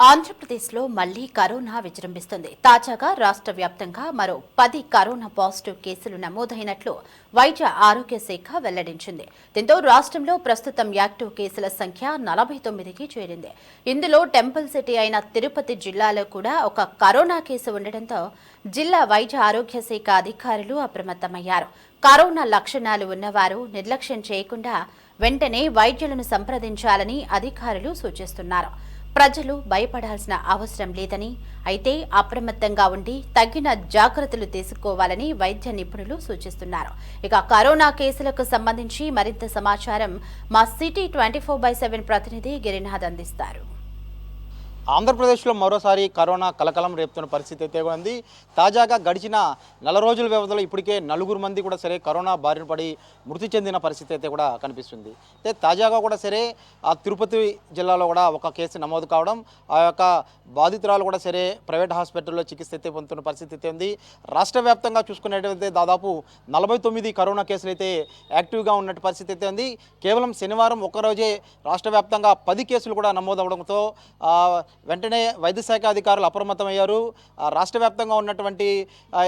ఆంధ్రప్రదేశ్లో మళ్లీ కరోనా విజృంభిస్తుంది. తాజాగా రాష్ట్ర వ్యాప్తంగా మరో 10 కరోనా పాజిటివ్ కేసులు నమోదైనట్లు వైద్య ఆరోగ్య శాఖ వెల్లడించింది. దీంతో రాష్ట్రంలో ప్రస్తుతం యాక్టివ్ కేసుల సంఖ్య 49కి చేరింది. ఇందులో టెంపుల్ సిటీ అయిన తిరుపతి జిల్లాలో కూడా ఒక కరోనా కేసు ఉండడంతో జిల్లా వైద్య ఆరోగ్య శాఖ అధికారులు అప్రమత్తమయ్యారు. కరోనా లక్షణాలు ఉన్నవారు నిర్లక్ష్యం చేయకుండా వెంటనే వైద్యులను సంప్రదించాలని అధికారులు సూచిస్తున్నారు. ప్రజలు భయపడాల్సిన అవసరం లేదని, అయితే అప్రమత్తంగా ఉండి తగిన జాగ్రత్తలు తీసుకోవాలని వైద్య నిపుణులు సూచిస్తున్నారు. ఇక కరోనా కేసులకు సంబంధించి మరింత సమాచారం మా సిటీ 24/7 ప్రతినిధి గిరినాథ్ అందిస్తారు. ఆంధ్రప్రదేశ్లో మరోసారి కరోనా కలకలం రేపుతున్న పరిస్థితి అయితే ఉంది. తాజాగా గడిచిన నెల రోజుల వ్యవధిలో ఇప్పటికే 4 మంది కూడా సరే కరోనా బారిన పడి మృతి చెందిన పరిస్థితి అయితే కూడా కనిపిస్తుంది. అయితే తాజాగా కూడా సరే ఆ తిరుపతి జిల్లాలో కూడా ఒక కేసు నమోదు కావడం, ఆ యొక్క బాధితురాలు కూడా సరే ప్రైవేట్ హాస్పిటల్లో చికిత్స అయితే పొందుతున్న పరిస్థితి అయితే ఉంది. రాష్ట్ర వ్యాప్తంగా చూసుకునేటైతే దాదాపు 49 కరోనా కేసులు అయితే యాక్టివ్గా ఉన్నట్టు పరిస్థితి అయితే ఉంది. కేవలం శనివారం ఒక్కరోజే రాష్ట్ర వ్యాప్తంగా 10 కేసులు కూడా నమోదవడంతో వెంటనే వైద్య శాఖ అధికారులు అప్రమత్తమయ్యారు. రాష్ట్ర వ్యాప్తంగా ఉన్నటువంటి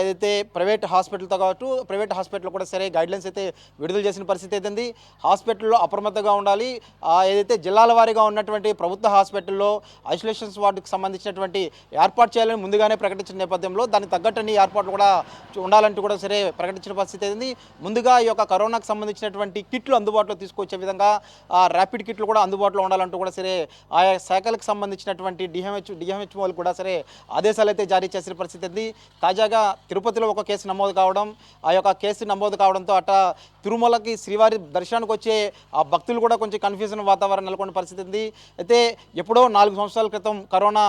ఏదైతే ప్రైవేట్ హాస్పిటల్తో కావచ్చు, ప్రైవేట్ హాస్పిటల్ కూడా సరే గైడ్లైన్స్ అయితే విడుదల చేసిన పరిస్థితి అయితే హాస్పిటల్లో అప్రమత్తంగా ఉండాలి. ఏదైతే జిల్లాల వారీగా ఉన్నటువంటి ప్రభుత్వ హాస్పిటల్లో ఐసోలేషన్స్ వార్డుకి సంబంధించినటువంటి ఏర్పాటు చేయాలని ముందుగానే ప్రకటించిన నేపథ్యంలో దానికి తగ్గట్టు ఏర్పాట్లు కూడా ఉండాలంటూ కూడా సరే ప్రకటించిన పరిస్థితి అయింది. ముందుగా ఈ యొక్క కరోనాకు సంబంధించినటువంటి కిట్లు అందుబాటులో తీసుకొచ్చే విధంగా ర్యాపిడ్ కిట్లు కూడా అందుబాటులో ఉండాలంటూ కూడా సరే ఆయా శాఖలకు సంబంధించినటువంటి డిఎంహెచ్ఓలు కూడా సరే ఆదేశాలు అయితే జారీ చేసిన పరిస్థితి ఉంది. తాజాగా తిరుపతిలో ఒక కేసు నమోదు కావడం, ఆ యొక్క కేసు నమోదు కావడంతో అట తిరుమలకి శ్రీవారి దర్శనానికి వచ్చే ఆ భక్తులు కూడా కొంచెం కన్ఫ్యూజన్ వాతావరణం నెలకొన్న పరిస్థితి ఉంది. అయితే ఎప్పుడో 4 సంవత్సరాల క్రితం కరోనా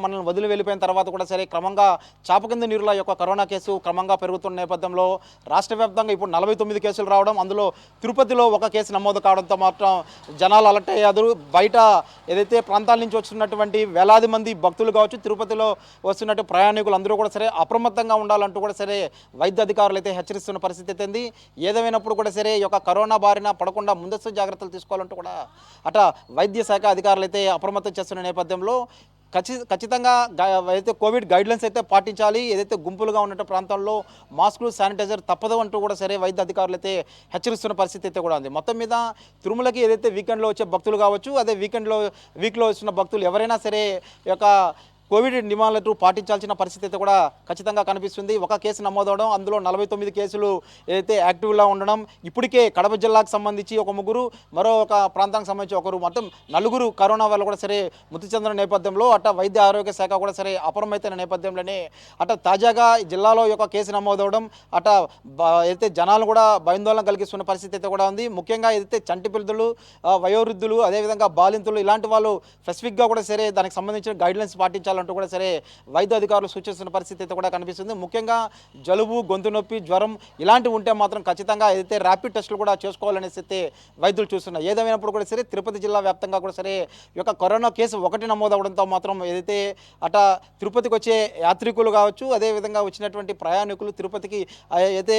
మనల్ని వదిలి వెళ్ళిపోయిన తర్వాత కూడా సరే క్రమంగా చాప కింద నీరుల యొక్క కరోనా కేసు క్రమంగా పెరుగుతున్న నేపథ్యంలో రాష్ట్ర వ్యాప్తంగా ఇప్పుడు 49 కేసులు రావడం, అందులో తిరుపతిలో ఒక కేసు నమోదు కావడంతో మాత్రం జనాలు అలర్ట్ అయ్యారు. బయట ఏదైతే ప్రాంతాల నుంచి వస్తున్నటువంటి వేలాది మంది భక్తులు కావచ్చు, తిరుపతిలో వస్తున్నట్టు ప్రయాణికులు అందరూ కూడా సరే అప్రమత్తంగా ఉండాలంటూ కూడా సరే వైద్య అధికారులు అయితే హెచ్చరిస్తున్న పరిస్థితి అయితే ఏదేమైనప్పుడు కూడా సరే ఈ యొక్క కరోనా బారిన పడకుండా ముందస్తు జాగ్రత్తలు తీసుకోవాలంటూ కూడా అట వైద్య శాఖ అధికారులు అయితే అప్రమత్తం చేస్తున్న నేపథ్యంలో ఖచ్చితంగా అయితే కోవిడ్ గైడ్లైన్స్ అయితే పాటించాలి. ఏదైతే గుంపులుగా ఉన్న ప్రాంతాల్లో మాస్కులు, శానిటైజర్ తప్పదు అంటూ కూడా సరే వైద్య అధికారులు అయితే హెచ్చరిస్తున్న పరిస్థితి అయితే కూడా ఉంది. మొత్తం మీద తిరుమలకి ఏదైతే వీకెండ్లో వచ్చే భక్తులు కావచ్చు, అదే వీక్లో వచ్చిన భక్తులు ఎవరైనా సరే ఈ యొక్క కోవిడ్ నియమాలను పాటించాల్సిన పరిస్థితి అయితే కూడా ఖచ్చితంగా కనిపిస్తుంది. ఒక కేసు నమోదవడం, అందులో 49 కేసులు ఏదైతే యాక్టివ్లో ఉండడం, ఇప్పటికే కడప జిల్లాకు సంబంధించి ఒక 3, మరో ఒక ప్రాంతానికి సంబంధించి ఒకరు, మొత్తం 4 కరోనా వల్ల కూడా సరే మృతి చెందిన నేపథ్యంలో అట వైద్య ఆరోగ్య శాఖ కూడా సరే అప్రమత్తమైన నేపథ్యంలోనే అట తాజాగా జిల్లాలో ఒక కేసు నమోదవడం అట ఏదైతే జనాలు కూడా భయాందోళన కలిగిస్తున్న పరిస్థితి అయితే కూడా ఉంది. ముఖ్యంగా ఏదైతే చంటి పిల్లలు, వయోవృద్ధులు, అదేవిధంగా బాలింతులు ఇలాంటి వాళ్ళు స్పెసిఫిక్గా కూడా సరే దానికి సంబంధించిన గైడ్లైన్స్ పాటించాలి అంటూ కూడా సరే వైద్య అధికారులు సూచిస్తున్న పరిస్థితి అయితే కూడా కనిపిస్తుంది. ముఖ్యంగా జలుబు, గొంతు నొప్పి, జ్వరం ఇలాంటివి ఉంటే మాత్రం ఖచ్చితంగా ఏదైతే ర్యాపిడ్ టెస్టులు కూడా చేసుకోవాలనేసి అయితే వైద్యులు చూస్తున్నారు. ఏదేమైనప్పుడు కూడా సరే తిరుపతి జిల్లా వ్యాప్తంగా కూడా సరే ఈ యొక్క కరోనా కేసు 1 నమోదవడంతో మాత్రం ఏదైతే అట తిరుపతికి వచ్చే యాత్రికులు కావచ్చు, అదేవిధంగా వచ్చినటువంటి ప్రయాణికులు తిరుపతికి అయితే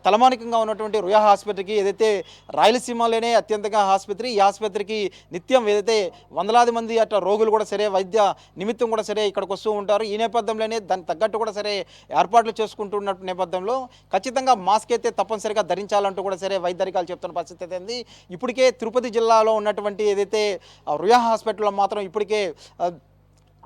తలమానికంగా ఉన్నటువంటి రుయా ఆసుపత్రికి, ఏదైతే రాయలసీమలోనే అత్యంతగా ఆసుపత్రి, ఈ ఆసుపత్రికి నిత్యం ఏదైతే వందలాది మంది అట రోగులు కూడా సరే వైద్య నిమిత్తం కూడా సరే ఇక్కడికి వస్తూ ఉంటారు. ఈ నేపథ్యంలోనే దానికి తగ్గట్టు కూడా సరే ఏర్పాట్లు చేసుకుంటున్న నేపథ్యంలో ఖచ్చితంగా మాస్క్ అయితే తప్పనిసరిగా ధరించాలంటూ కూడా సరే వైద్య అధికారులు చెప్తున్న పరిస్థితి అయితే ఇప్పటికే తిరుపతి జిల్లాలో ఉన్నటువంటి ఏదైతే రుయా హాస్పిటల్లో మాత్రం ఇప్పటికే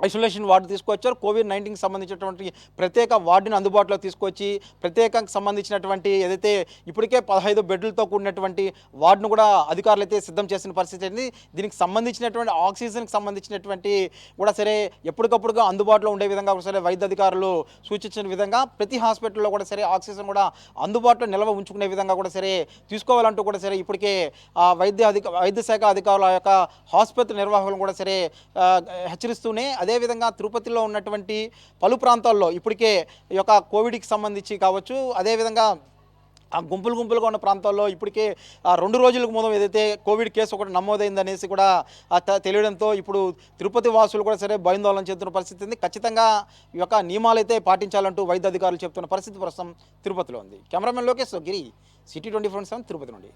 ఐసోలేషన్ వార్డు తీసుకొచ్చారు. కోవిడ్-19కి సంబంధించినటువంటి ప్రత్యేక వార్డుని అందుబాటులో తీసుకొచ్చి ప్రత్యేకంగా సంబంధించినటువంటి ఏదైతే ఇప్పటికే 15 బెడ్లతో కూడినటువంటి వార్డును కూడా అధికారులు అయితే సిద్ధం చేసిన పరిస్థితి ఉంది. దీనికి సంబంధించినటువంటి ఆక్సిజన్కి సంబంధించినటువంటి కూడా సరే ఎప్పటికప్పుడుగా అందుబాటులో ఉండే విధంగా కూడా సరే వైద్య అధికారులు సూచించిన విధంగా ప్రతి హాస్పిటల్లో కూడా సరే ఆక్సిజన్ కూడా అందుబాటులో నిల్వ ఉంచుకునే విధంగా కూడా సరే తీసుకోవాలంటూ కూడా సరే ఇప్పటికే వైద్య శాఖ అధికారుల యొక్క ఆసుపత్రి నిర్వాహకులు కూడా సరే హెచ్చరిస్తూనే అదేవిధంగా తిరుపతిలో ఉన్నటువంటి పలు ప్రాంతాల్లో ఇప్పటికే ఈ యొక్క కోవిడ్కి సంబంధించి కావచ్చు, అదేవిధంగా ఆ గుంపులుగా ఉన్న ప్రాంతాల్లో ఇప్పటికే 2 రోజులకు ముందు ఏదైతే కోవిడ్ కేసు ఒకటి నమోదైందనేసి కూడా తెలియడంతో ఇప్పుడు తిరుపతి వాసులు కూడా సరే భయాందోళన చెందుతున్న పరిస్థితి ఉంది. ఖచ్చితంగా ఈ యొక్క నియమాలు అయితే పాటించాలంటూ వైద్య అధికారులు చెప్తున్న పరిస్థితి ప్రస్తుతం తిరుపతిలో ఉంది. కెమెరామెన్ లోకేష్ గిరి, సిటీ 24/7 తిరుపతి నుండి.